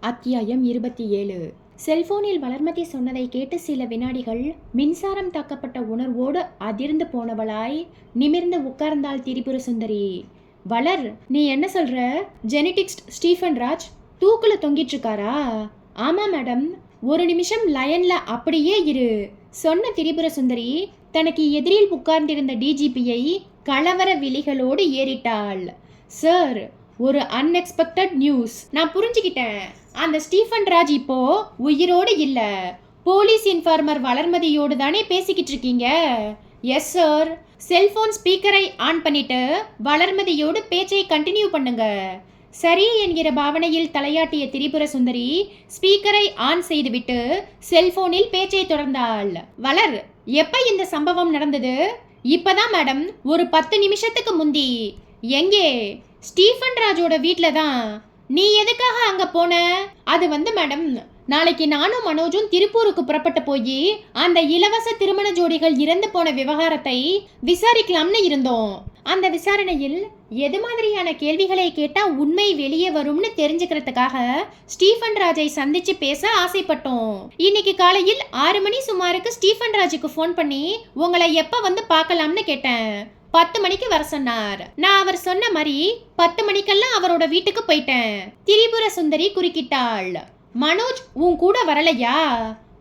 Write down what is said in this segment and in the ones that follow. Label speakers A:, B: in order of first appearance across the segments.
A: அத்தியாயம் 27. செல்போனில் வளர்மதி சொன்னதை கேட்டு சில வினாடிகள் மின்சாரம் தாக்கப்பட்ட உணர்வோடு அதிர்ந்து போனவளாய் நிமிர்ந்து உட்கார்ந்தாள் திரிபுர சுந்தரி. வளர், நீ என்ன சொல்ற? ஜெனடிக்ஸ் ஸ்டீஃபன் ராஜ் தூக்குல தொங்கிட்டு இருக்காரா? ஆமா மேடம், ஒரு நிமிஷம் லயன்ல அப்படியே இரு சொன்ன திரிபுர சுந்தரி தனக்கு எதிரில் உட்கார்ந்திருந்த டிஜிபியை கலவர விழிகளோடு ஏறிட்டாள். சார், ஒரு அன்எக்ஸ்பெக்டட் நியூஸ். நான் புரிஞ்சுக்கிட்டேன், அந்த ஸ்டீஃபன் ராஜ் இப்போ உயிரோடு இல்ல. போலீஸ் இன்ஃபார்மர் வளர்மதியோடு தானே பேசிக்கிட்டு இருக்கீங்க? Yes sir. செல்போன் ஸ்பீக்கரை ஆன் பண்ணிட்டு வளர்மதியோடு பேச்சை கண்டினியூ பண்ணுங்க. சரி என்கிற பாவனையில் தலையாட்டிய திரிபுர சுந்தரி ஸ்பீக்கரை ஆன் செய்துவிட்டு செல்போனில் பேச்சை தொடர்ந்தாள். வளர், எப்ப இந்த சம்பவம் நடந்தது? இப்பதான் மேடம், ஒரு 10 நிமிஷத்துக்கு முந்தி. எங்கே? ஸ்டீஃபன் ராஜோட வீட்ல தான். நீ எதுக்காக அங்க போன? அது மேடம், நாளைக்கு நானும் மனோஜும் திருப்பூருக்கு புறப்பட்டு போய் அந்த இலவச திருமண ஜோடிகள் இறந்து போன விவகாரத்தை விசாரிக்கலாம்னு இருந்தோம். அந்த விசாரணையில் எது மாதிரியான கேள்விகளை கேட்டா உண்மை வெளியே வரும்னு தெரிஞ்சுக்கிறதுக்காக ஸ்டீஃபன் ராஜை சந்திச்சு பேச ஆசைப்பட்டோம். இன்னைக்கு காலையில் 6 மணி சுமாருக்கு ஸ்டீஃபன் ராஜுக்கு ஃபோன் பண்ணி உங்களை எப்ப பார்க்கலாம்னு கேட்டேன். 10 மணிக்கு வர சொன்னார். நான் அவர் சொன்ன மாதிரி 10 மணிக்கெல்லாம் அவரோட வீட்டுக்கு போயிட்டேன். திரிபுர சுந்தரி குறுக்கிட்டாள். மனோஜ் உன் கூட வரலையா?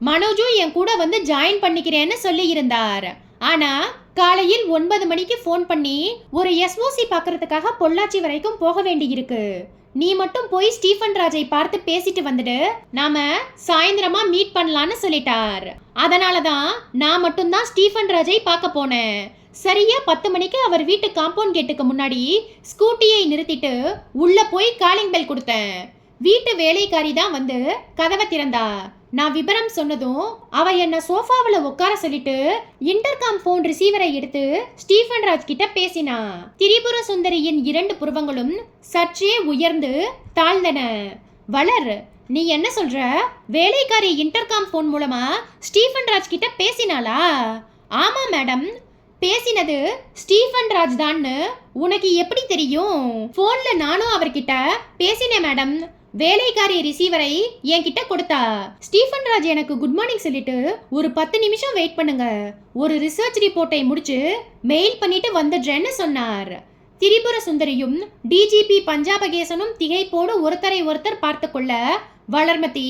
A: மனோஜும் என் கூட ஜாயின் பண்ணிக்கிறேன்னு சொல்லி இருந்தார். ஆனா காலையில் 9 மணிக்கு ஃபோன் பண்ணி ஒரு எஸ்ஓசி பார்க்கறதுக்காக பொள்ளாச்சி வரைக்கும் போக வேண்டி இருக்கு. நீ மட்டும் போய் ஸ்டீஃபன் ராஜை பார்த்து பேசிட்டு வந்துடு, நாம சாயந்தரமா மீட் பண்ணலான்னு சொல்லிட்டார். அதனாலதான் நான் மட்டும்தான் ஸ்டீஃபன் ராஜை பார்க்க போனேன். சரியா 10 மணிக்கு அவர் வீட்டு காம்பவுண்ட் கேட்டுக்கு முன்னாடி ஸ்கூட்டியை நிறுத்திட்டு உள்ள போய் காலிங் பெல் கொடுத்தேன். வீட்டு வேலைக்காரி தான் கதவை திறந்தா. நான் விபரம் சொன்னதும் அவ என்ன சோஃபாவில் உட்கார சொல்லிட்டு இன்டர்காம் போன் ரிசீவரை எடுத்து ஸ்டீஃபன் ராஜ் கிட்ட பேசினா. திரிபுர சுந்தரியின் 2 புருவங்களும் சற்றே உயர்ந்து தாழ்ந்தன. வளர், நீ என்ன சொல்ற? வேலைக்காரி இன்டர்காம் போன் மூலமா ஸ்டீஃபன் ராஜ் கிட்ட பேசினாளா? ஆமா மேடம், பேசினது ஸ்டீஃபன் ராஜ் தான்னு உனக்கு எப்படி தெரியும்? போன்ல நானும் அவர்கிட்ட பேசினேன் மேடம். வேலைக்காரி ரிசீவரை என்கிட்ட கொடுத்தா. ஸ்டீஃபன் ராஜ் எனக்கு குட் மார்னிங் சொல்லிட்டு ஒரு 10 நிமிஷம் வெயிட் பண்ணுங்க, ஒரு ரிசர்ச் ரிப்போர்ட்டை முடிச்சு மெயில் பண்ணிட்டு வந்துடுறேன்னு சொன்னார். திரிபுர சுந்தரியும் டிஜிபி பஞ்சாபகேசனும் திகைப்போடு ஒருத்தரை ஒருத்தர் பார்த்து கொள்ள வளர்மதி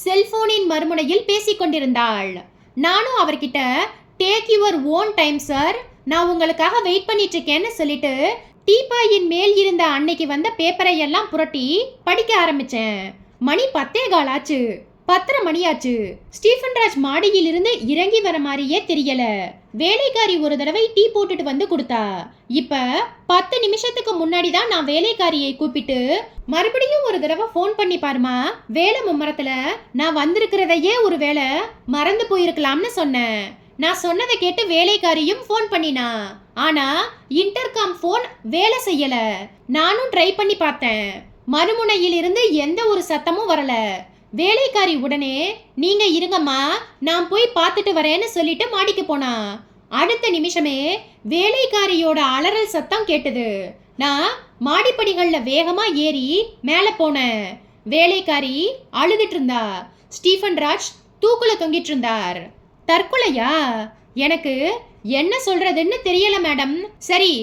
A: செல்போனின் மறுமுனையில் பேசிக் கொண்டிருந்தாள். நானும் அவர்கிட்ட take your own time sir, நான் உங்களுக்காக வெயிட் பண்ணிட்டு இருக்கேன்னு சொல்லிட்டு டீப்பாயின் மேல் இருந்த அன்னைக்கு வந்த பேப்பரை எல்லாம் புரட்டி படிக்க ஆரம்பிச்சேன். மணி 10:15 ஆச்சு. 10:30 மணியாச்சு. ஸ்டீஃபன் ராஜ் மாடியில் இருந்து இறங்கி வர மாதிரியே தெரியல. வேலைக்காரி ஒரு தடவை டீ போட்டுட்டு கொடுத்தா. இப்ப 10 நிமிஷத்துக்கு முன்னாடி தான் நான் வேலைக்காரியை கூப்பிட்டு மறுபடியும் ஒரு தடவை ஃபோன் பண்ணி பாருமா, வேலை மும்மரத்துல நான் வந்திருக்கிறதையே ஒரு வேலை மறந்து போயிருக்கலாம்னு சொன்னேன். நான் சொன்னதை கேட்டு வேலைக்காரியும் ஃபோன் பண்ணினா. ஆனா இன்டர்காம் ஃபோன் வேலை செய்யல. நானும் ட்ரை பண்ணி பார்த்தேன். மறுமுனையில் இருந்து எந்த ஒரு சத்தமும் வரல. வேலைக்காரி உடனே நீங்க இருங்கம்மா, நான் போய் பார்த்துட்டு வரேன்னு சொல்லிட்டு மாடிக்கு போனா. அடுத்த நிமிஷமே வேலைக்காரியோட அலறல் சத்தம் கேட்டது. நான் மாடிப்படிகள்ல வேகமா ஏறி மேல போனேன். வேலைக்காரி அழுதுட்டு இருந்தா. ஸ்டீஃபன் ராஜ் தூக்குல தொங்கிட்டு இருந்தார். தற்கொலையா? எனக்கு என்ன சொல்றதுன்னு தெரியல மேடம். சரி,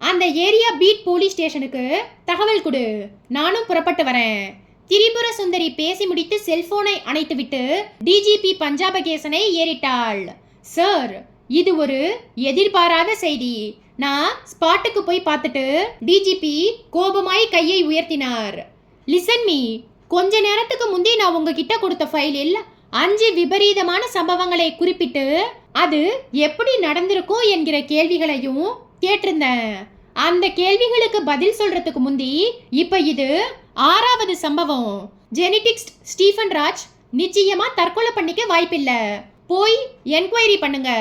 A: அந்த ஏரியா பீட் போலீஸ் ஸ்டேஷனுக்கு தகவல் கொடு, நானும் புறப்பட்டு வரேன். திரிபுர சுந்தரி பேசி முடித்து செல்போனை அணைத்துவிட்டு டிஜிபி பஞ்சாபகேசனை ஏறிட்டாள். சார், இது ஒரு எதிர்பாராத செய்தி. நான் ஸ்பாட்டுக்கு போய் பார்த்துட்டு. டிஜிபி கோபமாய் கையை உயர்த்தினார். லிசன் மீ, கொஞ்ச நேரத்துக்கு முந்தி நான் உங்ககிட்ட கொடுத்த ஃபைலில் 5 விபரீதமான சம்பவங்களை குறிப்பிட்டு அது எப்படி நடந்திருக்கும் என்கிற கேள்விகளையும் கேட்டிருந்தேன். அந்த கேள்விகளுக்கு பதில் சொல்றதுக்கு முந்தி இப்ப இது 6வது சம்பவம். ஜெனடிக்ஸ் ஸ்டீஃபன் ராஜ் நிச்சயமா தற்கொலை பண்ணிக்க வாய்ப்பில்லை. போய் என்கொயரி பண்ணுங்க.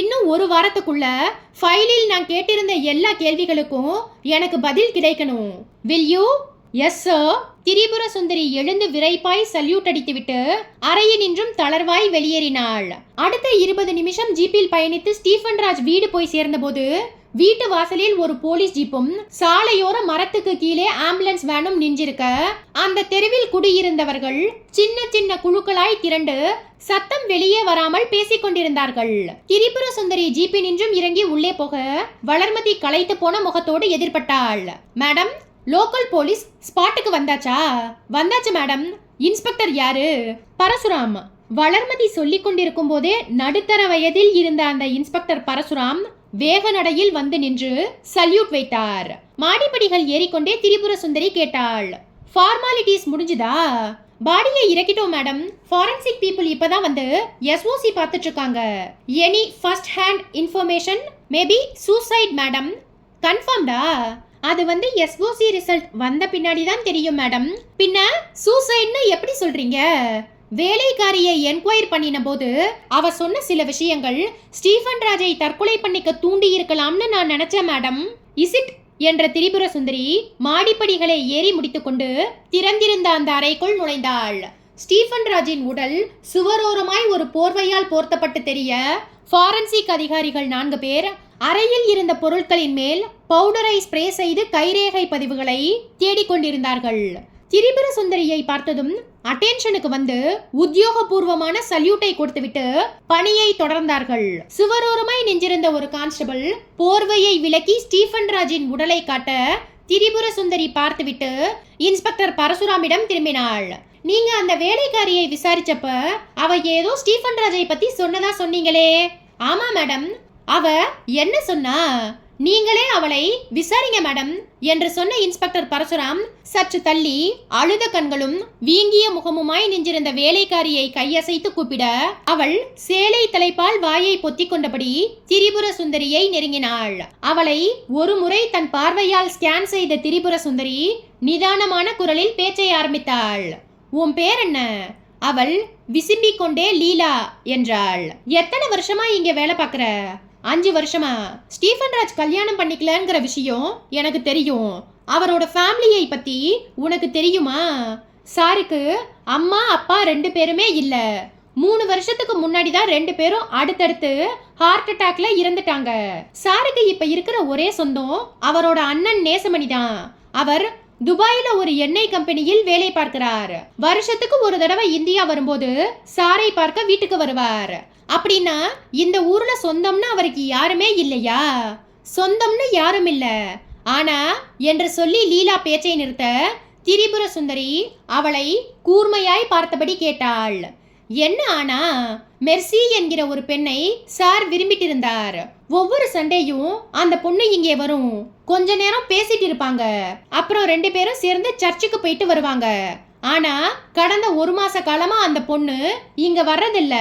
A: இன்னும் 1 வாரத்துக்குள்ள ஃபைலில் நான் கேட்டிருந்த எல்லா கேள்விகளுக்கும் எனக்கு பதில் கிடைக்கணும். Will you? Yes sir. Tripura Sundari எழுந்து விரைப்பாய் சல்யூட் அடித்துவிட்டு அறையினின்றும் தளர்வாய் வெளியேறினாள். அடுத்த 20 நிமிஷம் ஜீப்பில் பயணித்து ஸ்டீஃபன் ராஜ் வீடு போய் சேர்ந்தபோது வீட்டு வாசலில் ஒரு போலீஸ் ஜீப்பும் சாலையோர மரத்துக்கு கீழே ஆம்புலன்ஸ் வேனும் நின்றிருக்க அந்த தெருவில் குடியிருந்தவர்கள் சின்ன சின்ன குழுக்களாய் திரண்டு சத்தம் வெளியே வராமல் பேசிக் கொண்டிருந்தார்கள். திரிபுர சுந்தரி ஜீப்பில் நின்றும் இறங்கி உள்ளே போக வளர்மதி களைத்து போன முகத்தோடு எதிர்பட்டாள். மேடம், லோக்கல் போலீஸ் ஸ்பாட்டுக்கு வந்தாச்சா? வந்தாச்சு மேடம். இன்ஸ்பெக்டர் யாரு? பரசுராம். வளர்மதி சொல்லிக் கொண்டிருக்கும் போதே நடுத்தர வயதில் இருந்த அந்த இன்ஸ்பெக்டர் பரசுராம் வேக நடையில் வந்து நின்று சல்யூட் வைத்தார். மாடிப்படிகள் ஏறிக்கொண்டே திரிபுர சுந்தரி கேட்டாள், ஃபார்மாலிட்டிஸ் முடிஞ்சுதா? பாடியை இறக்கிட்டோம் மேடம். ஃபாரன்சிக் பீப்புள் இப்பதான் வந்து எஸ்ஓசி பார்த்துட்டு இருக்காங்க. Any first hand information? Maybe suicide madam. கன்ஃபார்ம்டா? அது வந்து எஸ்ஓசி ரிசல்ட் வந்த பின்னாடி தான் தெரியும் மேடம். பின்ன சூசைட்னு எப்படி சொல்றீங்க? வேலைக்காரியை என்கொயர் பண்ணின போது அவ சொன்ன சில விஷயங்கள் ஸ்டீஃபன் ராஜை தற்கொலை பண்ணிக்க தூண்டி இருக்கலாம்னு நான் நினைச்சேன் மேடம். இஸ் இட் என்ற திரிபுர சுந்தரி மாடிப்படிகளை ஏறி முடித்துக்கொண்டு திறந்திருந்த அந்த அறைக்குள் நுழைந்தாள். ஸ்டீஃபன் ராஜின் உடல் சுவரோரமாய் ஒரு போர்வையால் போர்த்தப்பட்டு தெரிய ஃபாரன்சிக் அதிகாரிகள் 4 பேர் அறையில் இருந்த பொருட்களின் மேல் பவுடரை ஸ்ப்ரே செய்து கைரேகை பதிவுகளை தேடிக்கொண்டிருந்தார்கள். திரிபுர சுந்தரியை பார்த்ததும் அட்டென்ஷனுக்கு வந்து உத்தியோகபூர்வமான சல்யூட்டை கொடுத்துவிட்டு பணியை தொடர்ந்தார்கள். சுவரோரமாய் நின்றிருந்த ஒரு கான்ஸ்டபிள் போர்வையை விலக்கி ஸ்டீஃபன் ராஜின் உடலை காட்ட திரிபுர சுந்தரி பார்த்துவிட்டு இன்ஸ்பெக்டர் பரசுராமிடம் திரும்பினாள். நீங்க அந்த வேலைக்காரியை விசாரிச்சப்ப அவ ஏதோ ஸ்டீஃபன் ராஜை பத்தி சொன்னதா சொன்னீங்களே? ஆமா மேடம். அவ என்ன சொன்னா? நீங்களே அவளை விசாரிங்க மேடம் என்று சொன்ன இன்ஸ்பெக்டர் பரசுராம் சற்று தள்ளி அழுத கண்களும் வீங்கிய முகமுமாய் நின்றிருந்த வேலைக்காரியை கையசைத்து கூப்பிட அவள் சேலை தலைப்பால் வாயை பொத்திக் கொண்டபடி திரிபுர சுந்தரியை நெருங்கினாள். அவளை ஒரு முறை தன் பார்வையால் ஸ்கேன் செய்த திரிபுர சுந்தரி நிதானமான குரலில் பேச்சை ஆரம்பித்தாள். உன் பேர் என்ன? அவள் விசிம்பிக் கொண்டே லீலா என்றாள். எத்தனை வருஷமா இங்க வேலை பார்க்கற? 5 வருஷமா. ஸ்டீஃபன் ராஜ் கல்யாணம் பண்ணிக்கலங்கிற விஷயம் எனக்கு தெரியும். அவரோட ஃபேமிலியை பத்தி உனக்கு தெரியுமா? சாருக்கு அம்மா அப்பா 2 பேருமே இல்ல. 3 வருஷத்துக்கு முன்னாடி தான் 2 பேரும் அடுத்தடுத்து ஹார்ட் அட்டாக்ல இறந்துட்டாங்க. சாருக்கு இப்ப இருக்கிற ஒரே சொந்தம் அவரோட அண்ணன் நேசமணி தான். அவர் துபாயில ஒரு எண்ணெய் கம்பெனியில் வேலை பார்க்கிறார். வருஷத்துக்கு ஒரு தடவை இந்தியா வரும்போது சாரை பார்க்க வீட்டுக்கு வருவார். அப்படின்னா இந்த ஊர்ல சொந்தம்னு அவருக்கு யாருமே இல்லையா? சொந்தம்னு யாரும் இல்ல. ஆனா என்று சொல்லி லீலா பேச்சை நிறுத்த திரிபுர சுந்தரி அவளை கூர்மையாய் பார்த்தபடி கேட்டாள். என்ன ஆனா? மெர்சி என்கிற ஒரு பெண்ணை சார் விரும்பிட்டு இருந்தார். ஒவ்வொரு சண்டேயும் அந்த பொண்ணு இங்கே வரும். கொஞ்ச நேரம் பேசிட்டு இருப்பாங்க. அப்புறம் 2 பேரும் சேர்ந்து சர்ச்சுக்கு போயிட்டு வருவாங்க. ஆனா கடந்த 1 மாச காலமா அந்த பொண்ணு இங்க வர்றதில்ல.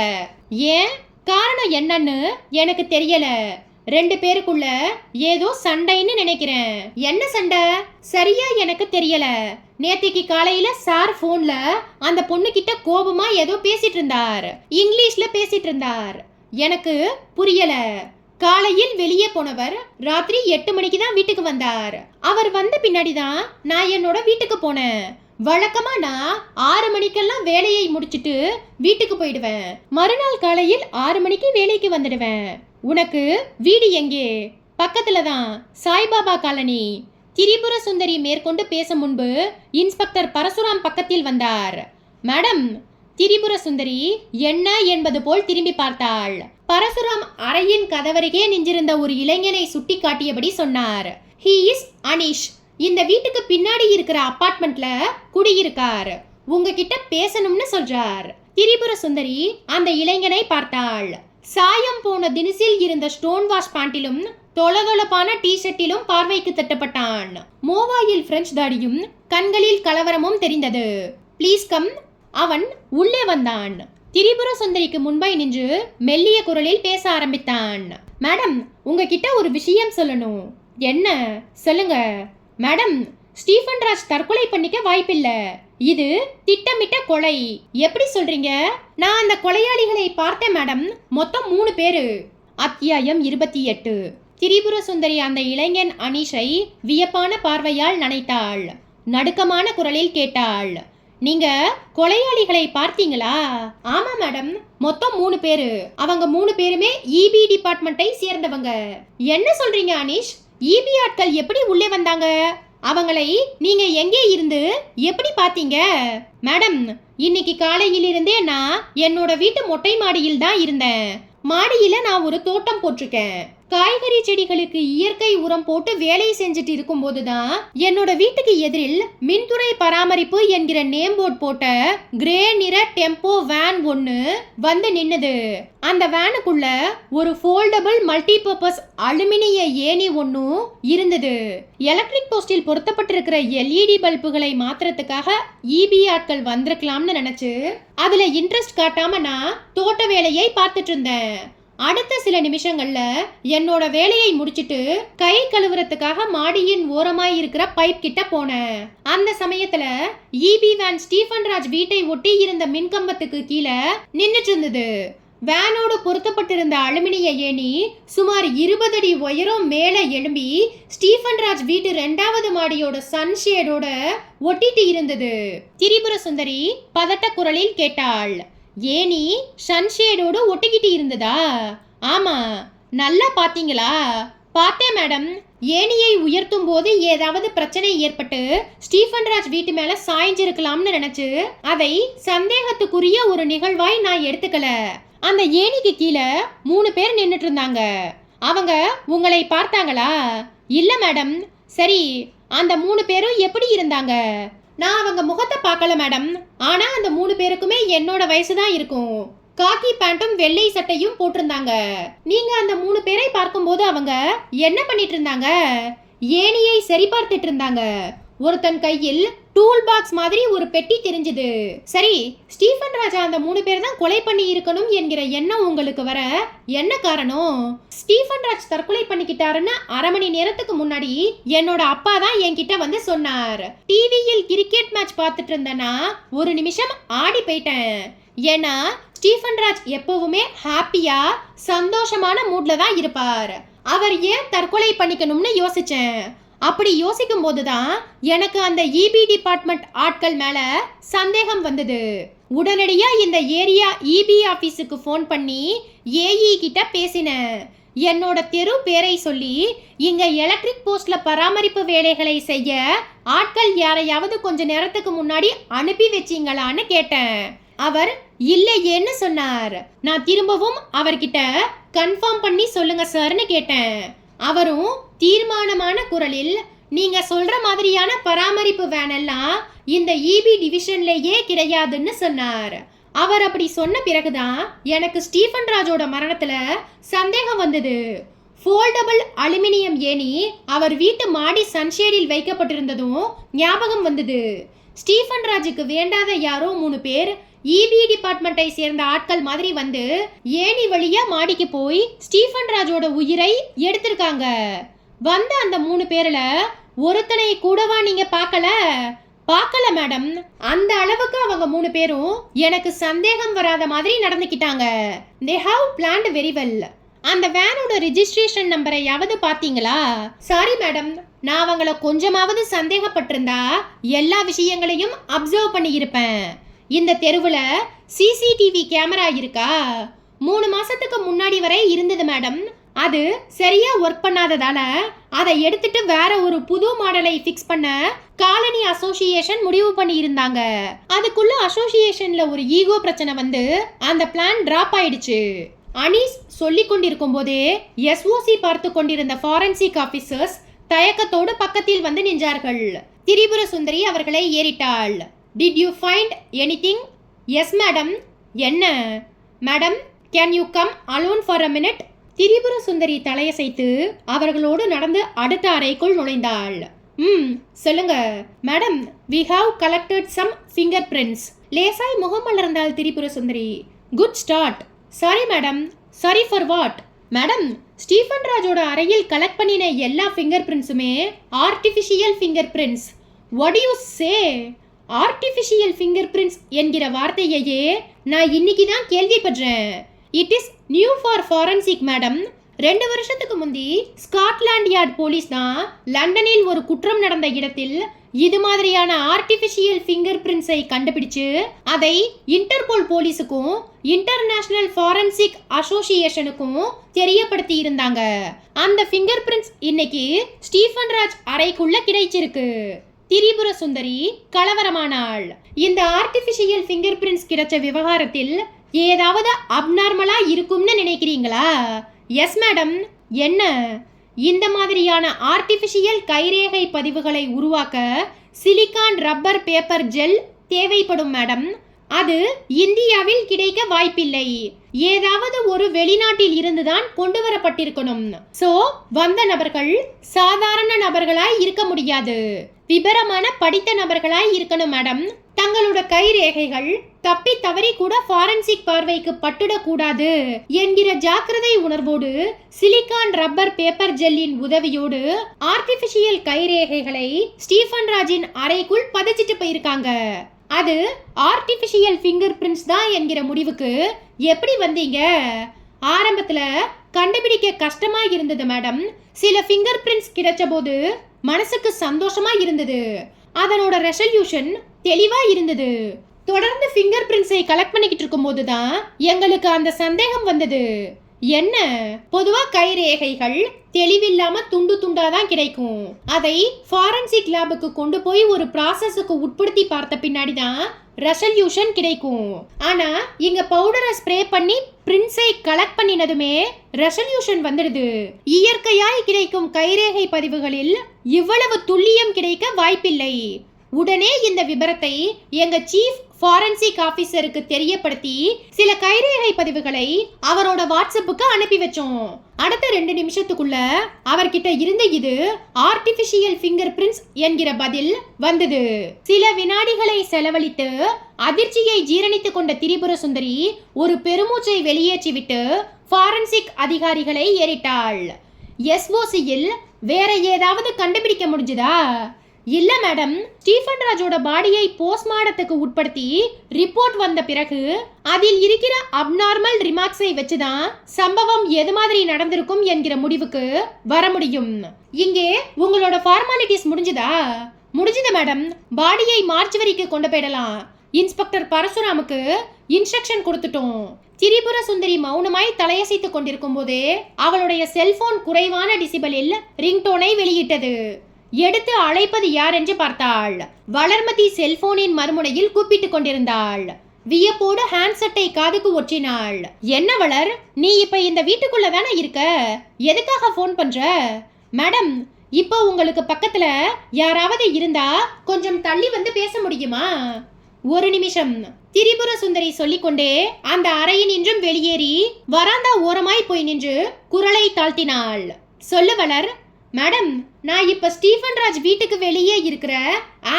A: ஏன்? காரணம் என்னன்னு எனக்கு தெரியல. 2 பேருக்குள்ள ஏதோ சண்டைன்னு நினைக்கிறேன். என்ன சண்டை? சரியா எனக்கு தெரியல. நேத்திக்கு காலையில சார் போன்ல அந்த பொண்ணு கிட்ட கோபமா ஏதோ பேசிட்டு இருந்தார். இங்கிலீஷ்ல பேசிட்டு இருந்தார். எனக்கு புரியல. காலையில் வெளியே போனவர் ராத்திரி 8 மணிக்கு தான் வீட்டுக்கு வந்தார். அவர் வந்த பின்னாடி தான் நான் என்னோட வீட்டுக்கு போனேன். வழக்கமா நான் 6 மணிக்கெல்லாம் வேலையை முடிச்சிட்டு வீட்டுக்கு போயிடுவேன். மறுநாள் காலையில் 6 மணிக்கு வேலைக்கு வந்துடுவேன். உனக்கு வீடு எங்கே? பக்கத்துல தான், சாய்பாபா காலனி. திரிபுர சுந்தரி மேற்கொண்டு பேச முன்பு இன்ஸ்பெக்டர் பரசுராம் பக்கத்தில் வந்தார். மேடம். திரிபுர சுந்தரி என்ன என்பது போல் திரும்பி பார்த்தாள். பரசுராம் அறையின் கதவருகே நின்றிருந்த ஒரு இளைஞனை சுட்டி காட்டியபடி சொன்னார். He is Anish. இந்த வீட்டுக்கு பின்னாடி இருக்கிற அபார்ட்மெண்ட்ல குடியிருக்கார். உங்ககிட்ட பேசணும்னு சொல்றார். திரிபுர சுந்தரி அந்த இளைஞனை பார்த்தாள். சாயம் போன தினசில் இருந்த ஸ்டோன் வாஷ் பேண்டிலும் தொளதொளப்பான டி ஷர்ட்டிலும் பார்வைக்கு தட்டப்பட்டான். மோவாயில் பிரெஞ்சு தாடியும் கண்களில் கலவரமும் தெரிந்தது. Please come. அவன் உள்ளே வந்தான். திரிபுர சுந்தரிக்கு முன்பை நின்று மெல்லிய குரலில் பேச ஆரம்பித்தான். மேடம், உங்ககிட்ட ஒரு விஷயம் சொல்லணும். என்ன? சொல்லுங்க. மேடம், ஸ்டீஃபன் ராஜ் தற்கொலை பண்ணிக்க வாய்ப்பில்ல. இது திட்டமிட்ட கொலை. எப்படி சொல்றீங்க? நான் அந்த கொலையாளிகளை பார்த்தேன் மேடம். மொத்தம் 3 பேரு. அத்தியாயம் 28. திரிபுர சுந்தரி அந்த இளைஞன் அனீஷை வியப்பான பார்வையால் நனைத்தாள். நடுக்கமான குரலில் கேட்டாள். நீங்க கொலையாளிகளை பார்த்தீங்களா? ஆமா மேடம், மொத்தம் 3 பேரு. அவங்க 3 பேருமே இபி டிபார்ட்மெண்ட்டை சேர்ந்தவங்க. என்ன சொல்றீங்க அனீஷ்? இபி ஆட்கள் எப்படி உள்ளே வந்தாங்க? அவங்களை நீங்க எங்கே இருந்து எப்படி பார்த்தீங்க? மேடம், இன்னைக்கு காலையிலிருந்தே நான் என்னோட வீட்டு மொட்டை மாடியில் தான் இருந்தேன். மாடியில நான் ஒரு தோட்டம் போட்டிருக்கேன். காய்கறி செடிகளுக்கு இயற்கை உரம் போட்டு வேலை செஞ்சுட்டு இருக்கும் போதுதான் என்னோட வீட்டுக்கு எதிரில் மின்துறை பராமரிப்பு என்கிற நேம் போர்ட் போட்ட கிரே நிற டெம்போ வேன் ஒன்னு வந்து நின்னுது. அந்த வேனுக்குள்ள ஒரு ஃபோல்டபிள் மல்டிபர்பஸ் அலுமினிய ஏணி ஒன்னும் இருந்தது. எலக்ட்ரிக் போஸ்டில் பொருத்தப்பட்டிருக்கிற எல்இடி பல்புகளை மாத்துறதுக்காக இபி ஆட்கள் வந்திருக்கலாம்னு நினைச்சு அதுல இன்ட்ரெஸ்ட் காட்டாம நான் தோட்ட வேலையை பார்த்துட்டு இருந்தேன். அடுத்த சில நிமிஷங்கள்ல என்னோட வேலையை முடிச்சிட்டு கை கழுவுறதுக்காக மாடியின் ஓரமாய் இருக்கிற பைப் கிட்ட போனேன். அந்த சமயத்துல இபி வேன் ஸ்டீஃபன் ராஜ் வீட்டை ஒட்டி இருந்த மின்கம்பத்துக்கு கீழே நின்னுட்டு இருந்தது. வேனோடு பொருத்தப்பட்டிருந்த அலுமினிய ஏணி சுமார் 20 அடி உயரம் மேல எழும்பி ஸ்டீஃபன் ராஜ் வீட்டு 2வது மாடியோட சன்ஷேடோட ஒட்டிட்டு இருந்தது. திரிபுர சுந்தரி பதட்ட குரலில் கேட்டாள். ஏணி சன்ஷேடோடு ஒட்டிக்கிட்டு இருந்ததா? ஆமா. நல்லா பாத்தீங்களா? பார்த்தேன் மேடம். ஏணியை உயர்த்தும் போது ஏதாவது பிரச்சனை ஏற்பட்டு ஸ்டீஃபன் ராஜ் வீட்டு மேல சாய்ஞ்சிருக்கலாம்னு நினைச்சு அதை சந்தேகத்துக்குரிய ஒரு நிகழ்வாய் நான் எடுத்துக்கல. அந்த ஏணிக்கு கீழே 3 பேர் நின்னுட்டு இருந்தாங்க. அவங்க உங்களை பார்த்தாங்களா? இல்ல மேடம். சரி, அந்த 3 பேரும் எப்படி இருந்தாங்க? நான் அவங்க முகத்தை பார்க்கல மேடம். ஆனா அந்த 3 பேருக்குமே என்னோட வயசு தான் இருக்கும். காக்கி பேண்ட்டும் வெள்ளை சட்டையும் போட்டிருந்தாங்க. நீங்க அந்த 3 பேரை பார்க்கும்போது அவங்க என்ன பண்ணிட்டு இருந்தாங்க? ஏணியை சரி பார்த்துட்டு இருந்தாங்க. ஒருத்தன் கையில் டூல் பாக்ஸ் மாதிரி ஒரு பெட்டி தெரிஞ்சது. சரி, ஸ்டீஃபன் ராஜா அந்த 3 பேர் தான் கொலை பண்ணி இருக்கணும் என்கிற எண்ணம் உங்களுக்கு வர என்ன காரணம்? ஸ்டீஃபன் ராஜ் தற்கொலை பண்ணிக்கிட்டாருன்னு 1/2 மணி நேரத்துக்கு முன்னாடி என்னோட அப்பா தான் என்கிட்ட வந்து சொன்னார். டிவியில் கிரிக்கெட் மேட்ச் பார்த்துட்டு இருந்தேன்னா ஒரு நிமிஷம் ஆடி போயிட்டேன். ஏன்னா ஸ்டீஃபன் ராஜ் எப்பவுமே ஹாப்பியா சந்தோஷமான மூட்ல தான் இருப்பார். அவர் ஏன் தற்கொலை பண்ணிக்கணும்னு யோசிச்சேன். அப்படி யோசிக்கும் போதுதான் எனக்கு அந்த இபி டிபார்ட்மெண்ட் ஆட்கள் மேல சந்தேகம் வந்தது. உடனடியா இந்த ஏரியா இபி ஆபீஸுக்கு ஃபோன் பண்ணி ஏஇ கிட்ட பேசினேன். என்னோட தெரு பேரை சொல்லி இங்க எலக்ட்ரிக் போஸ்ட்ல பராமரிப்பு வேலைகளை செய்ய ஆட்கள் யாரையாவது கொஞ்ச நேரத்துக்கு முன்னாடி அனுப்பி வச்சீங்களான்னு கேட்டேன். அவர் இல்லையேன்னு சொன்னார். நான் திரும்பவும் அவர்கிட்ட கன்ஃபார்ம் பண்ணி சொல்லுங்க சார்னு கேட்டேன். அவரும் தீர்மானமான குரலில் நீங்க சொல்ற மாதிரியான பராமரிப்பு வேன் எல்லாம் இந்த இபி டிவிஷன்லயே கிடையாதுன்னு சொன்னார். அவர் அப்படி சொன்ன பிறகுதான் எனக்கு ஸ்டீஃபன் ராஜோட மரணத்துல சந்தேகம் வந்தது. ஃபோல்டபிள் அலுமினியம் ஏணி அவர் வீட்டு மாடி சன்ஷேடில் வைக்கப்பட்டிருந்ததும் ஞாபகம் வந்தது. ஸ்டீஃபன் ராஜுக்கு வேண்டாத யாரோ 3 பேர் இபி டிபார்ட்மெண்ட்டை சேர்ந்த ஆட்கள் மாதிரி வந்து ஏணி வழியா மாடிக்கு போய் ஸ்டீஃபன் ராஜோட உயிரை எடுத்திருக்காங்க. வந்த அந்த 3 பேர்ல ஒருத்தனை கூடவா நீங்க பார்க்கல மேடம். அந்த அளவுக்கு அவங்க 3 பேரும் எனக்கு சந்தேகம் வராத மாதிரி நடந்துக்கிட்டாங்க. they have planned very well. அந்த வேனோட ரெஜிஸ்ட்ரேஷன் நம்பரையாவது பாத்தீங்களா? சாரி மேடம், நான் அவங்கள கொஞ்சமாவது சந்தேகப்பட்டிருந்தா எல்லா விஷயங்களையும் அப்சர்வ் பண்ணி இருப்பேன். இந்த தெருவுல சிசிடிவி கேமரா இருக்கா? 3 மாசத்துக்கு முன்னாடி வரை இருந்தது மேடம். அது சரியா ஒர்க் பண்ணாததால அதை எடுத்துட்டு வேற ஒரு புது மாடலை ஃபிக்ஸ் பண்ண காலனி அசோசியேஷன் முடிவு பண்ணி இருந்தாங்க. அதுக்குள்ள அசோசியேஷன்ல ஒரு ஈகோ பிரச்சனை வந்து அந்த பிளான் டிராப் ஆயிடுச்சு. அனீஸ் சொல்லிக் கொண்டிருக்கும் போதே எஸ்ஓசி பார்த்து கொண்டிருந்த ஃபாரன்சிக் ஆபீசர்ஸ் தயக்கத்தோடு பக்கத்தில் வந்து நின்றார்கள். திரிபுர சுந்தரி அவர்களை ஏறிட்டாள். Did you find anything? Yes madam. என்ன madam? Can you come alone for a minute? Tripura Sundari தலையசைத்து அவர்களோடு நடந்து அடுத்த அறைக்குள் நுழைந்தாள். சொல்லுங்க madam. We have collected some finger prints. லேசாய் முகம் மலர்ந்தாள் Tripura Sundari. Good start. Sorry madam. Sorry for what? Madam, Stephen ராஜோட அறையில் கலெக்ட் பண்ணின எல்லா ஃபிங்கர் பிரிண்ட்ஸுமே artificial finger prints. What you say? Artificial finger prints என்கிற வார்த்தையையே நான் இன்னைக்கு தான் கேள்விப்படுறேன். It is new for forensic madam. 2 வருஷத்துக்கு முந்தி ஸ்காட்லாண்ட் யார்ட் போலீஸ் தான் லண்டனில் ஒரு குற்றம் நடந்த இடத்தில் இது மாதிரியான ஆர்டிபிஷியல் ஃபிங்கர் பிரிண்ட்ஸை கண்டுபிடிச்சு அதை இன்டர்போல் போலீஸுக்கும் இன்டர்நேஷனல் ஃபாரன்சிக் அசோசியேஷனுக்கும் தெரியப்படுத்தி இருந்தாங்க. அந்த ஃபிங்கர் பிரிண்ட்ஸ் இன்னைக்கு ஸ்டீஃபன் ராஜ் அறைக்குள்ள கிடைச்சிருக்கு. திரிபுர சுந்தரி கலவரமானாள். இந்த ஆர்டிபிஷியல் ஃபிங்கர் பிரிண்ட்ஸ் கிடைச்ச விவகாரத்தில் ஏதாவது அப்நார்மலா இருக்கும்னு நினைக்கிறீங்களா? S madam. என்ன? இந்த மாதிரியான ஆர்டிபிஷியல் கைரேகை பதிவுகளை உருவாக்க சிலிகான் ரப்பர் பேப்பர் ஜெல் தேவைப்படும் மேடம். அது இந்தியாவில் கிடைக்க வாய்ப்பில்லை. ஏதாவது ஒரு வெளிநாட்டில் இருந்துதான் கொண்டு வரப்பட்டிருக்கணும். சோ வந்த நபர்கள் சாதாரண நபர்களாய் இருக்க முடியாது, விபரமான படித்த நபர்களாய் இருக்கணும் மேடம். தங்களோட கைரேகைகள் தப்பி தவறி கூட ஃபாரன்சிக் பார்வைக்கு பட்டுடக்கூடாது என்கிற ஜாக்கிரதை உணர்வோடு சிலிகான் ரப்பர் பேப்பர் ஜெல்லின் உதவியோடு ஆர்டிபிஷியல் கைரேகைகளை ஸ்டீஃபன் ராஜின் அறைக்குள் பதிச்சிட்டு போயிருக்காங்க. அது ஆர்டிபிஷியல் ஃபிங்கர் பிரிண்ட்ஸ் தான் என்கிற முடிவுக்கு எப்படி வந்தீங்க? ஆரம்பத்துல கண்டுபிடிக்க கஷ்டமா இருந்தது மேடம். சில ஃபிங்கர் பிரிண்ட்ஸ் கிடைச்ச போது மனசுக்கு சந்தோஷமா இருந்தது. அதனோட ரெசல்யூஷன் தெளிவா இருந்தது. தொடர்ந்து ஃபிங்கர் பிரிண்ட்ஸை கலெக்ட் பண்ணிக்கிட்டு இருக்கும் போதுதான் எங்களுக்கு அந்த சந்தேகம் வந்தது. என்ன? பொதுவா கைரேகைகள் தெளிவில்லாம துண்டு துண்டா தான் கிடைக்கும். அதை ஃபாரன்சிக் லேபுக்கு கொண்டு போய் ஒரு ப்ராசஸுக்கு உட்படுத்தி பார்த்த பின்னாடி தான் ரெசல்யூஷன் கிடைக்கும். ஆனா இங்க பவுடரை ஸ்ப்ரே பண்ணி பிரிண்ட்ஸை கலெக்ட் பண்ணினதுமே ரெசல்யூஷன் வந்துடுது. இயற்கையாய் கிடைக்கும் கைரேகை பதிவுகளில் இவ்வளவு துல்லியம் கிடைக்க வாய்ப்பில்லை. உடனே இந்த விபரத்தை எங்க சீஃப் ஃபாரன்சிக் ஆபீசருக்கு தெரியப்படுத்தி சில கைரேகை பதிவுகளை அவரோட வாட்ஸ்அப்புக்கு அனுப்பி வச்சோம். அடுத்த 2 நிமிஷத்துக்குள்ள அவர்கிட்ட இருந்த இது ஆர்டிபிஷியல் ஃபிங்கர் பிரிண்ட்ஸ் என்கிற பதில் வந்தது. சில வினாடிகளை செலவழித்து அதிர்ச்சியை ஜீரணித்துக் கொண்ட திரிபுர சுந்தரி ஒரு பெருமூச்சை வெளியேற்றிவிட்டு ஃபாரன்சிக் அதிகாரிகளை ஏறிட்டாள். எஸ்ஓசியில் வேற ஏதாவது கண்டுபிடிக்க முடிஞ்சுதா? இல்ல மேடம். ஸ்டீஃபன் ராஜோட பாடியை போஸ்ட்மார்ட்டத்துக்கு உட்படுத்தி ரிப்போர்ட் வந்த பிறகு அதில் இருக்கிற அப்நார்மல் ரிமார்க்ஸை வச்சுதான் சம்பவம் எது மாதிரி நடந்திருக்கும் என்கிற முடிவுக்கு வர முடியும். இங்கே உங்களோட ஃபார்மாலிட்டிஸ் முடிஞ்சுதா? முடிஞ்சது மேடம். பாடியை மார்ச்சுவரிக்கு கொண்டு போயிடலாம். இன்ஸ்பெக்டர் பரசுராமுக்கு இன்ஸ்ட்ரக்ஷன் கொடுத்துட்டோம். திரிபுர சுந்தரி மௌனமாய் தலையசைத்துக் கொண்டிருக்கும் போதே அவளுடைய செல்போன் குறைவான டிசிபலில் ரிங்டோனை வெளியிட்டது. எடுத்து அழைப்பது யார் என்று பார்த்தாள். வளர்மதி செல்போனின் மறுமுனையில் கூப்பிட்டு கொண்டிருந்தாள். வியப்போடு ஹேண்ட்செட்டை காதுக்கு ஒற்றினாள். என்ன வளர், நீ இப்ப இந்த வீட்டுக்குள்ள தானே இருக்க? எதுக்காக போன் பண்ற? மேடம், இப்போ உங்களுக்கு பக்கத்துல யாராவது இருந்தா கொஞ்சம் தள்ளி வந்து பேச முடியுமா? ஒரு நிமிஷம். திரிபுர சுந்தரி சொல்லிக்கொண்டே அந்த அறையின் நின்றும் வெளியேறி வராந்தா ஓரமாய் போய் நின்று குரலை தாழ்த்தினாள். சொல்லு வளர். மேடம், நான் இப்ப ஸ்டீஃபன் ராஜ் வீட்டுக்கு வெளியே இருக்கிற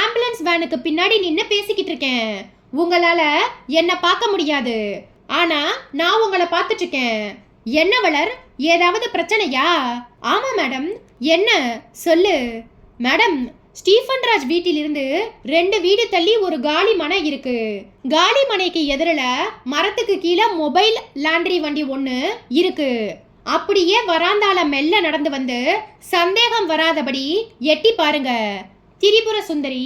A: ஆம்புலன்ஸ் வேனுக்கு பின்னாடி நின்று பேசிக்கிட்டு இருக்கேன். உங்களால என்ன பார்க்க முடியாது, ஆனா நான் உங்களை பார்த்துட்டு இருக்கேன். என்ன வளர், ஏதாவது பிரச்சனையா? ஆமா மேடம். என்ன சொல்லு. மேடம், ஸ்டீஃபன் ராஜ் வீட்டிலிருந்து 2 வீடு தள்ளி ஒரு காலி மனை இருக்கு. காலி மனைக்கு எதிரில மரத்துக்கு கீழே மொபைல் லாண்டரி வண்டி ஒன்று இருக்கு. அப்படியே வராந்தால மெல்ல நடந்து வந்து சந்தேகம் வராதபடி எட்டி பாருங்க. திரிபுர சுந்தரி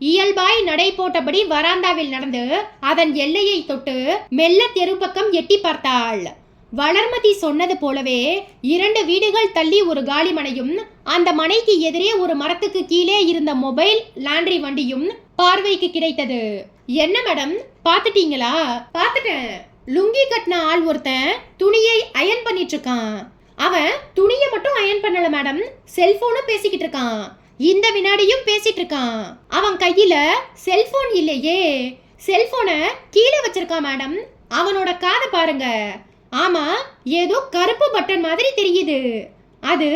A: இயல்பாய் நடை போட்டபடி வராந்தாவில் நடந்து அதன் எல்லையை தொட்டு மெல்ல தெரு பக்கம் எட்டி பார்த்தாள். வளர்மதி சொன்னது போலவே 2 வீடுகள் தள்ளி ஒரு காலி மனையும் அந்த மனைக்கு எதிரே ஒரு மரத்துக்கு கீழே இருந்த மொபைல் லாண்டரி வண்டியும் பார்வைக்கு கிடைத்தது. என்ன மேடம், பாத்துட்டீங்களா? பாத்துட்டேன். லுங்கி கட்டின ஆள் ஒருத்தன் துணியை அயன் பண்ணிட்டு இருக்கான். அவன் துணியை மட்டும் அயன் பண்ணல மேடம், செல்போனும் பேசிக்கிட்டு இருக்கான். இந்த வினாடியும் பேசிட்டு இருக்கான். அவன் கையில செல்போன் இல்லையே, செல்போனை கீழே வச்சிருக்கான் மேடம். அவனோட காதை பாருங்க. ஆமா, ஏதோ கருப்பு பட்டன் மாதிரி தெரியுது. அது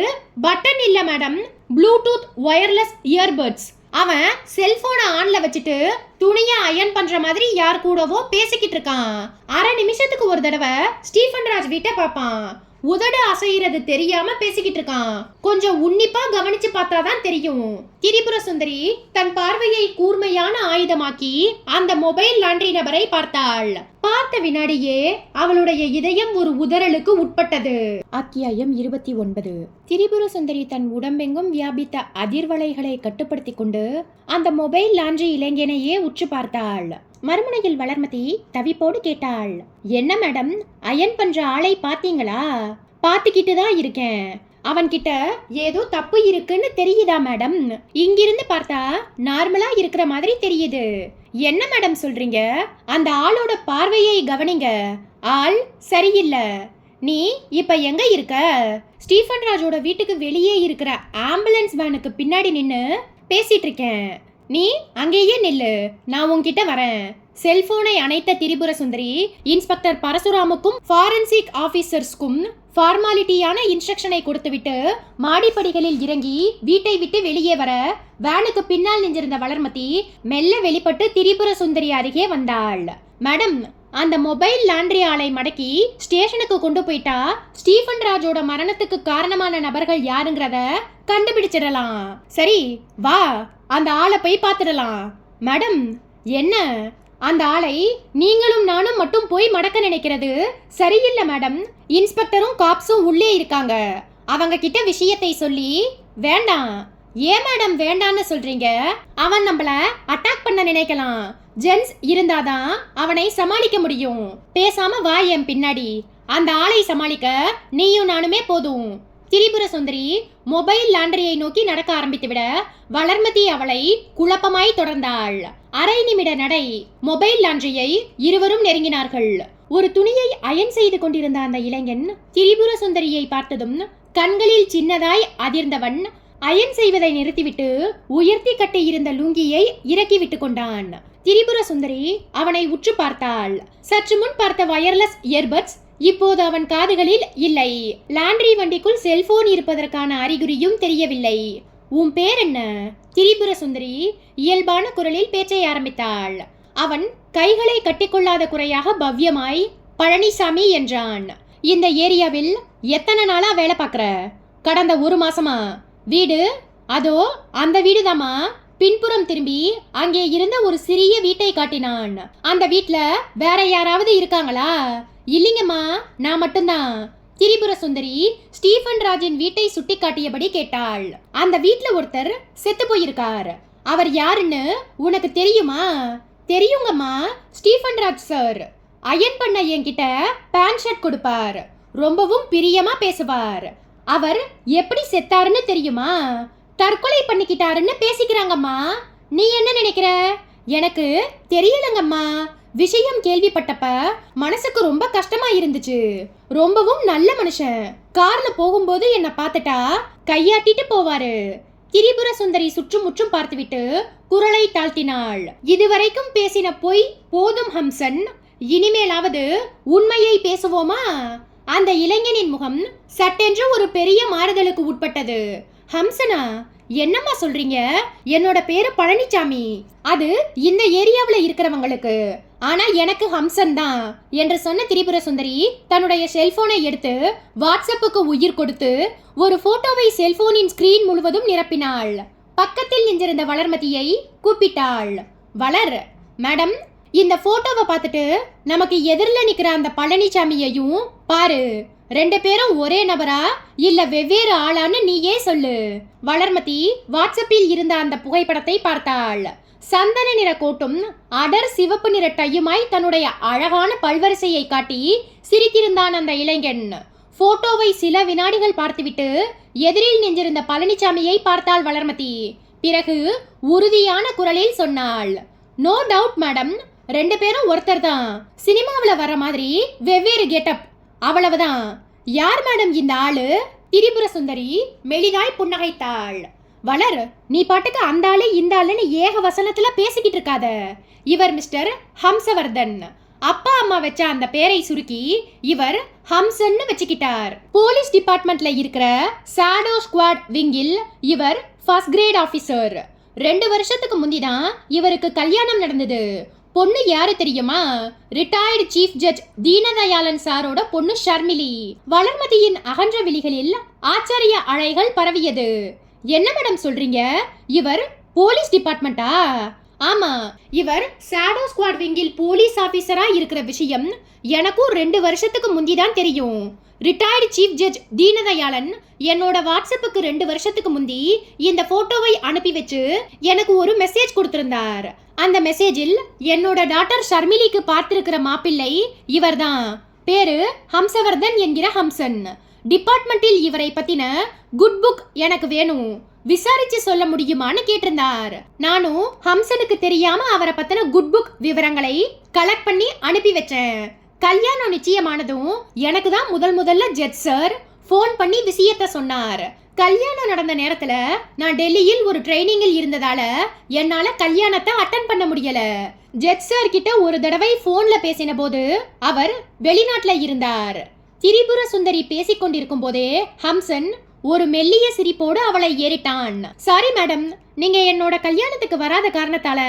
A: பட்டன் இல்ல மேடம், ப்ளூடூத் வயர்லெஸ் இயர்பட்ஸ். அவன் செல்போனை ஆன்ல வச்சுட்டு துணியை அயன் பண்ற மாதிரி யார் கூடவோ பேசிக்கிட்டு இருக்கான். அரை நிமிஷத்துக்கு ஒரு தடவை ஸ்டீஃபன் ராஜ் வீட்டை பார்ப்பான். உதடு அசைகிறது தெரியாம பேசிக்கிட்டு இருக்கான். கொஞ்சம் உன்னிப்பா கவனிச்சு பார்த்தாதான் தெரியும். திரிபுர சுந்தரி தன் பார்வையை கூர்மையான ஆயுதமாக்கி அந்த மொபைல் லாண்ட்ரி நபரை பார்த்தாள். பார்த்த வினாடியே அவளுடைய இதயம் ஒரு உதறலுக்கு உட்பட்டது. அத்தியாயம் 29. திரிபுர சுந்தரி தன் உடம்பெங்கும் வியாபித்த அதிர்வலைகளை கட்டுப்படுத்தி கொண்டு அந்த மொபைல் லாண்ட்ரி இளைஞனையே உற்று பார்த்தாள். மறுமுனையில் வளர்மதி தவிப்போடு கேட்டாள், என்ன மேடம், அயன் பண்ற ஆளை பாத்தீங்களா? பாத்துக்கிட்டு தான் இருக்கேன். அவன்கிட்ட ஏதோ தப்பு இருக்குன்னு தெரியுதா மேடம்? இங்கிருந்து பார்த்தா நார்மலா இருக்கிற மாதிரி தெரியுது. என்ன மேடம் சொல்றீங்க? அந்த ஆளோட பார்வையை கவனிங்க. ஆள் சரியில்லை. நீ இப்ப எங்க இருக்க? ஸ்டீஃபன் ராஜோட வீட்டுக்கு வெளியே இருக்கிற ஆம்புலன்ஸ் வேனுக்கு பின்னாடி நின்னு பேசிட்டு இருக்கேன். நீ அங்கேயே நில்லு, நான் உன்கிட்ட வரேன். செல்போனை அணைத்த திரிபுர சுந்தரி இன்ஸ்பெக்டர் பரசுராமுக்கும் ஃபாரன்சிக் ஆபீசர்ஸ்க்கும் ஃபார்மாலிட்டியான இன்ஸ்ட்ரக்ஷனை கொடுத்துவிட்டு மாடிப்படிகளில் இறங்கி வீட்டை விட்டு வெளியே வர வேனுக்கு பின்னால் நின்றிருந்த வளர்மதி மெல்ல வெளிப்பட்டு திரிபுர சுந்தரி அருகே வந்தாள். மேடம், அந்த மொபைல் லாண்ட்ரி ஆளை மடக்கி ஸ்டேஷனுக்கு கொண்டு போயிட்டா ஸ்டீஃபன் ராஜோட மரணத்துக்கு காரணமான நபர்கள் யாருங்கிறத கண்டுபிடிச்சிடலாம். சரி வா, அந்த ஆளை போய் பார்த்துடலாம். மேடம், என்ன அந்த ஆளை நீங்களும் நானும் மட்டும் போய் மடக்க நினைக்கிறது சரியில்லை மேடம். இன்ஸ்பெக்டரும் காப்ஸும் உள்ளே இருக்காங்க. அவங்க கிட்ட விஷயத்தை சொல்லி. வேண்டாம். ஏன் மேடம் வேண்டான்னு சொல்றீங்க? அவன் நம்மள அட்டாக் பண்ண நினைக்கலாம். ஜென்ஸ் இருந்தாதான் அவனை சமாளிக்க முடியும். பேசாம வா என் பின்னாடி. அந்த ஆளை சமாளிக்க நீயும் நானுமே போதும். திரிபுர சுந்தரி மொபைல் லாண்டரியை நோக்கி நடக்க ஆரம்பித்து விட வளர்மதி அவளை குழப்பமாய் தொடர்ந்தாள். அரை நிமிட நடை. மொபைல் லாண்டரியை இருவரும் நெருங்கினார்கள். ஒரு துணியை அயன் செய்து கொண்டிருந்த அந்த இளைஞன் திரிபுர சுந்தரியை பார்த்ததும் கண்களில் சின்னதாய் அதிர்ந்தவன் அயன் செய்வதை நிறுத்திவிட்டு உயர்த்தி கட்டி இருந்த லுங்கியை இறக்கி விட்டு கொண்டான். திரிபுர சுந்தரி அவனை உற்று பார்த்தாள். சற்று முன் பார்த்த வயர்லெஸ் இயர்பட்ஸ் இப்போது அவன் காதுகளில் இல்லை. லாண்ட்ரி வண்டிக்குள் செல்போன் இருப்பதற்கான அறிகுறியும் தெரியவில்லை. உன் பேர் என்ன? திரிபுர சுந்தரி இயல்பான குரலில் பேச்சை ஆரம்பித்தாள். அவன் கைகளை கட்டிக்கொள்ளாத குறையாக பவ்யமாய் பழனிசாமி என்றான். இந்த ஏரியாவில் எத்தனை நாளா வேலை பார்க்கற? கடந்த 1 மாசமா. வீடு? அதோ அந்த வீடுதாமா. பின்புறம் திரும்பி அங்கே இருந்த ஒரு சிறிய வீட்டை காட்டினான். அந்த வீட்ல வேற யாராவது இருக்காங்களா? இல்லைங்கம்மா, நான் மட்டும்தான். திரிபுர சுந்தரி ஸ்டீஃபன் ராஜின் வீட்டை சுட்டி காட்டியபடி கேட்டாள். அந்த வீட்ல ஒருத்தர் செத்து போயிருக்கார். அவர் யாருன்னு உனக்கு தெரியுமா? தெரியுங்கம்மா, ஸ்டீஃபன் ராஜ் சார். அயன் பண்ண என்கிட்ட பேண்ட் ஷர்ட் கொடுப்பார். ரொம்பவும் பிரியமா பேசுவார். அவர் எப்படி செத்தாருன்னு தெரியுமா? தற்கொலை பண்ணிக்கிட்டாருன்னு பேசிக்கிறாங்கம்மா. நீ என்ன நினைக்கிற? எனக்கு தெரியலங்கம்மா. விஷயம் கேள்விப்பட்டப்ப மனசுக்கு ரொம்ப கஷ்டமா இருந்துச்சு. ரொம்பவும் நல்ல மனுஷன். கார்ல போகும்போது என்ன பார்த்துட்டா கையாட்டிட்டு போவாரு. திரிபுர சுந்தரி சுற்றுமுற்றும் பார்த்துவிட்டு குரலை தாழ்த்தினாள். இதுவரைக்கும் பேசின பொய் போதும் ஹம்சன். இனிமேலாவது உண்மையை பேசுவோமா? அந்த இளைஞனின் முகம் சட்டென்று ஒரு பெரிய மாறுதலுக்கு உட்பட்டது. ஹம்சனா? என்னம்மா சொல்றீங்க? என்னோட பேரு பழனிசாமி. அது இந்த ஏரியாவில் இருக்கிறவங்களுக்கு. ஆனா எனக்கு ஹம்சன் தான் என்று சொன்ன திரிபுர சுந்தரி தன்னுடைய செல்போனை எடுத்து வாட்ஸ்அப்புக்கு உயிர் கொடுத்து ஒரு போட்டோவை செல்போனின் ஸ்கிரீன் முழுவதும் நிரப்பினாள். பக்கத்தில் நின்றிருந்த வளர்மதியை கூப்பிட்டாள். வளர், மேடம், இந்த போட்டோவை பார்த்துட்டு நமக்கு எதிரில் நிக்கிற அந்த பழனிசாமியையும் பாரு. 2 பேரும் ஒரே நபரா இல்ல வெவ்வேறு ஆளான்னு நீயே சொல்லு. வளர்மதி வாட்ஸ்அப்பில் இருந்த அந்த புகைப்படத்தை பார்த்தாள். சந்தன நிற கோட்டும் அடர் சிவப்பு நிற டையுமாய் தன்னுடைய அழகான பல்வரிசையை காட்டி சிரித்திருந்தான் அந்த இளைஞன். போட்டோவை சில வினாடிகள் பார்த்துவிட்டு எதிரில் நின்றிருந்த பழனிசாமியை பார்த்தாள் வளர்மதி. பிறகு உறுதியான குரலில் சொன்னாள், நோ டவுட் மேடம், 2 பேரும் ஒருத்தர் தான். சினிமாவில் வர மாதிரி வெவ்வேறு கெட்டப், அவ்வளவுதான். யார் மேடம் இந்த ஆளு? திரிபுர சுந்தரி மெலிதாய் புன்னகைத்தாள். வளர், நீ பாட்டுக்கு அந்த ஆளு இந்த ஆளுன்னு ஏக வசனத்துல பேசிக்கிட்டு இருக்காத. இவர் மிஸ்டர் ஹம்சவர்தன். அப்பா அம்மா வச்ச அந்த பேரை சுருக்கி இவர் ஹம்சன்னு வச்சுக்கிட்டார். போலீஸ் டிபார்ட்மெண்ட்ல இருக்கிற சாடோ ஸ்குவாட் விங்கில் இவர் ஃபர்ஸ்ட் கிரேட் ஆபீசர். 2 வருஷத்துக்கு முந்திதான் இவருக்கு கல்யாணம் நடந்தது. பொண்ணு யாரு தெரியுமா? ரிட்டையர்டு சீஃப் ஜட்ஜ் தீனதயாளன் சாரோட பொண்ணு ஷர்மிலி. வளர்மதியின் அகன்ற விழிகளில் ஆச்சரிய அலைகள் பரவியது. என்ன மேடம் சொல்றீங்க? இவர் போலீஸ் டிபார்ட்மெண்டா? ஆமா, இவர் ஷேடோ ஸ்குவாட் விங்கில் போலீஸ் ஆபீசரா இருக்கிற விஷயம் எனக்கும் 2 வருஷத்துக்கு முந்திதான் தெரியும். ரிட்டையர்டு சீஃப் ஜட்ஜ் தீனதயாளன் என்னோட வாட்ஸ்அப்புக்கு 2 வருஷத்துக்கு முந்தி இந்த போட்டோவை அனுப்பி வச்சு எனக்கு ஒரு மெசேஜ் கொடுத்திருந்தார். அந்த மெசேஜில் என்னோட டாக்டர் ஷர்மிலிக்கு பார்த்திருக்கிற மாப்பிள்ளை இவர்தான். பேரு ஹம்சவர்தன் என்கிற ஹம்சன். டிபார்ட்மெண்டில் இவரை பத்தின குட் புக் எனக்கு வேணும், விசாரிச்சு சொல்ல முடியுமான்னு கேட்டிருந்தார். நானும் ஹம்சனுக்கு தெரியாம அவரை பத்தின குட் புக் விவரங்களை கலெக்ட் பண்ணி அனுப்பி வச்சேன். கல்யாணம் நிச்சயமானதும் எனக்கு தான் முதல்ல ஜட்ஜ் சார் ஃபோன் பண்ணி விஷயத்த சொன்னார். கல்யாணம் நடந்த நேரத்துல நான் டெல்லியில் ஒரு ட்ரைனிங்கில் இருந்ததால என்னால கல்யாணத்தை அட்டன் பண்ண முடியல. ஜட்ஜ் சார் கிட்ட ஒரு தடவை போன்ல பேசின போது அவர் வெளிநாட்டுல இருந்தார். திரிபுர சுந்தரி பேசிக் கொண்டிருக்கும் போதே ஹம்சன் ஒரு மெல்லிய சிரிப்போடு அவளை ஏறிட்டான். சாரி மேடம், நீங்க என்னோட கல்யாணத்துக்கு வராத காரணத்தால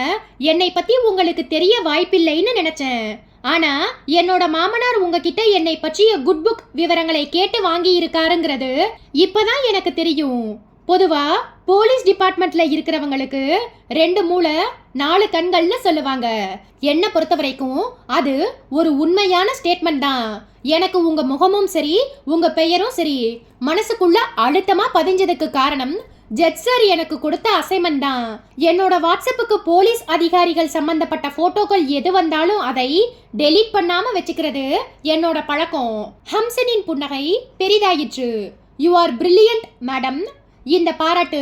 A: என்னை பத்தி உங்களுக்கு தெரிய வாய்ப்பில்லைன்னு நினைச்சேன். ஆனா என்னோட மாமனார் உங்ககிட்ட என்னை பற்றிய குட் புக் விவரங்களை கேட்டு வாங்கி இருக்காருங்கிறது இப்பதான் எனக்கு தெரியும். பொதுவா போலீஸ் டிபார்ட்மெண்ட்ல இருக்கிறவங்களுக்கு 2 மூளை 4 கண்கள்னு சொல்லுவாங்க. என்ன பொறுத்த வரைக்கும் அது ஒரு உண்மையான ஸ்டேட்மெண்ட் தான். எனக்கு உங்க முகமும் சரி உங்க பெயரும் சரி மனசுக்குள்ள அழுத்தமா பதிஞ்சதுக்கு காரணம் ஜட்ஜ் சார் எனக்கு கொடுத்த அசைன்மெண்ட் தான். என்னோட வாட்ஸ்அப்புக்கு போலீஸ் அதிகாரிகள் சம்பந்தப்பட்ட போட்டோக்கள் எது வந்தாலும் அதை டெலீட் பண்ணாம வச்சுக்கிறது என்னோட பழக்கம். ஹம்சனின் புன்னகை பெரிதாயிற்று. You are brilliant madam. இந்த பாராட்டு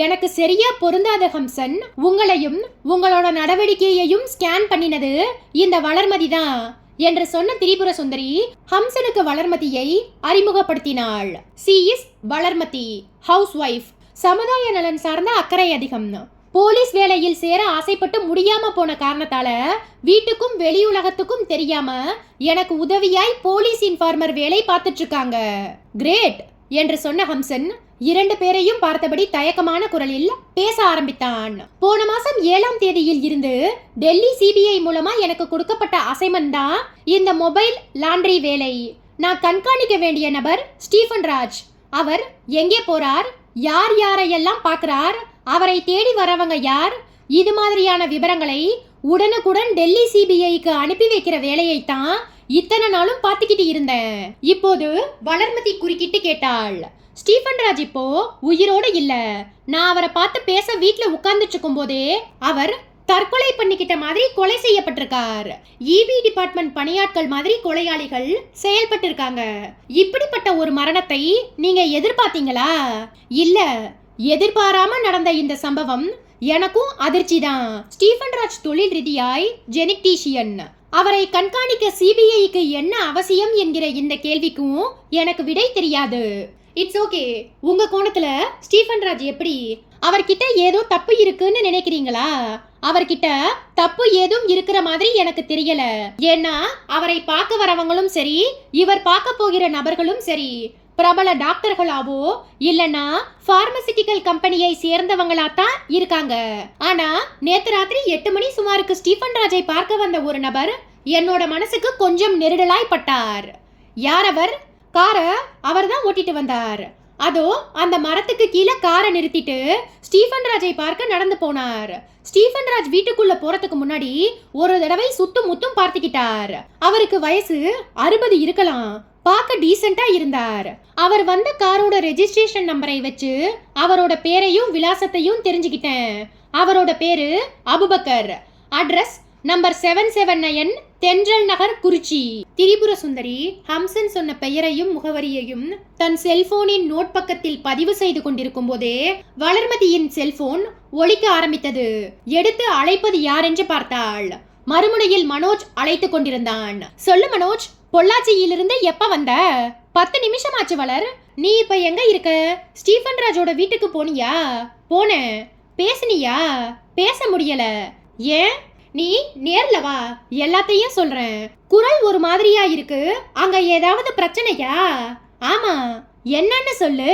A: எனக்கு சரியா பொருந்தாத ஹம்சன். உங்களையும் உங்களோட நடவடிக்கையையும் ஸ்கேன் பண்ணினது இந்த வளர்மதி தான் என்று சொன்ன திரிபுர சுந்தரி ஹம்சனுக்கு வளர்மதியை அறிமுகப்படுத்தினாள். She is Valarmathi, housewife. சமுதாய நலன் சார்ந்த அக்கறை அதிகம். போலீஸ் வேலையில் சேர ஆசைப்பட்டு முடியாம போன காரணத்தால வீட்டுக்கும் வெளியுலகத்துக்கும் தெரியாம எனக்கு உதவியாய் போலீஸ் இன்ஃபார்மர் வேலை பார்த்துட்டு இருக்காங்க. கிரேட் என்று சொன்ன ஹம்சன் 2 பேரையும் பார்த்தபடி தயக்கமான குரலில் பேச ஆரம்பித்தான். போன மாசம் 7ஆம் தேதியில் இருந்து டெல்லி சிபிஐ மூலமா எனக்கு கொடுக்கப்பட்ட அசைன்மெண்ட் தான் இந்த மொபைல் லாண்டரி வேலை. நான் கண்காணிக்க வேண்டிய நபர் ஸ்டீஃபன் ராஜ். அவர் எங்கே போறார், யார் யாரையெல்லாம் பார்க்கிறார், அவரை தேடி வரவங்க யார், இது மாதிரியான விவரங்களை உடனுக்குடன் டெல்லி சிபிஐக்கு அனுப்பி வைக்கிற வேலையைத்தான் இத்தனை நாளும் பார்த்துக்கிட்டு இருந்தேன். இப்போது வளர்மதி குறுக்கிட்டு கேட்டாள். ஸ்டீஃபன் ராஜ் இப்போ உயிரோடு இல்ல. நான் அவரை பார்த்து பேச வீட்டுல உட்கார்ந்துட்டு இருக்கும் போதே அவர் தற்கொலை பண்ணிக்கிட்ட மாதிரி கொலை செய்யப்பட்டிருக்கார். இபி டிபார்ட்மெண்ட் பணியாட்கள் மாதிரி கொலையாளிகள் செயல்பட்டு இருக்காங்க. இப்படிப்பட்ட ஒரு மரணத்தை நீங்க எதிர்பார்த்தீங்களா? இல்ல, எதிர்பாராம நடந்த இந்த சம்பவம் எனக்கும் அதிர்ச்சி தான். ஸ்டீஃபன் ராஜ் தொழில் ரீதியாய் ஜெனடிஷியன். அவரை கண்காணிக்க சிபிஐக்கு என்ன அவசியம் என்கிற இந்த கேள்விக்கும் எனக்கு விடை தெரியாது. It's okay. உங்க கோணத்துல ஸ்டீஃபன் ராஜ் எப்படி? அவர்கிட்ட ஏதோ தப்பு இருக்குன்னு நினைக்கிறீங்களா? அவர்கிட்ட தப்பு ஏதும் இருக்கிற மாதிரி எனக்கு தெரியல. ஏன்னா அவரை பார்க்க வரவங்களும் சரி இவர் பார்க்க போகிற நபர்களும் சரி பிரபல டாக்டர்களாவோ இல்லனா பார்மசிட்டிக்கல் கம்பெனியை சேர்ந்தவங்களாத்தான் இருக்காங்க. ஆனா நேத்து ராத்திரி 8 மணி சுமாருக்கு ஸ்டீஃபன் ராஜை பார்க்க வந்த ஒரு நபர் என்னோட மனசுக்கு கொஞ்சம் நெருடலாய் பட்டார். யார் அவர்? காரை அவர் தான் ஓட்டிட்டு வந்தார். அதோ அந்த மரத்துக்கு கீழே காரை நிறுத்திட்டு ஸ்டீஃபன் ராஜை பார்க்க நடந்து போனார். ஸ்டீஃபன் ராஜ் வீட்டுக்குள்ள போறதுக்கு முன்னாடி ஒரு தடவை சுத்தும் முத்தும் பார்த்துக்கிட்டார். அவருக்கு வயசு 60 இருக்கலாம். பார்க்க டீசெண்டா இருந்தார். அவர் வந்த காரோட ரெஜிஸ்ட்ரேஷன் நம்பரை வச்சு அவரோட பேரையும் விலாசத்தையும் தெரிஞ்சுக்கிட்டேன். அவரோட பேரு அபுபக்கர். அட்ரஸ் நம்பர் 779 தென்றல் நகர், குறிச்சி. திரிபுர சுந்தரி ஹம்சன் சொன்ன பெயரையும் முகவரியையும் தன் செல்போனின் நோட் பக்கத்தில் பதிவு செய்து கொண்டிருக்கும் போதே வளர்மதியின் செல்போன் ஒலிக்க ஆரம்பித்தது. எடுத்து அழைப்பது யார் என்று பார்த்தாள். மறுமுனையில் மனோஜ் அழைத்து கொண்டிருந்தான். சொல்லு மனோஜ், பொள்ளாச்சியிலிருந்து எப்ப வந்த? 10 நிமிஷம் ஆச்சு வளர். நீ இப்ப எங்க இருக்க? ஸ்டீஃபன் ராஜோட வீட்டுக்கு போனியா? போனேன். பேசுனியா? பேச முடியல. ஏன்? நீ நேர்ல வா, எல்லாத்தையும் சொல்றேன். குரல் ஒரு மாதிரியா இருக்கு. அங்க ஏதாவது பிரச்சனையா? ஆமா, என்னன்னு சொல்லு.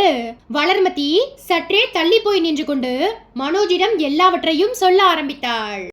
A: வளர்மதி சற்றே தள்ளி போய் நின்று கொண்டு மனோஜிடம் எல்லாவற்றையும் சொல்ல ஆரம்பித்தாள்.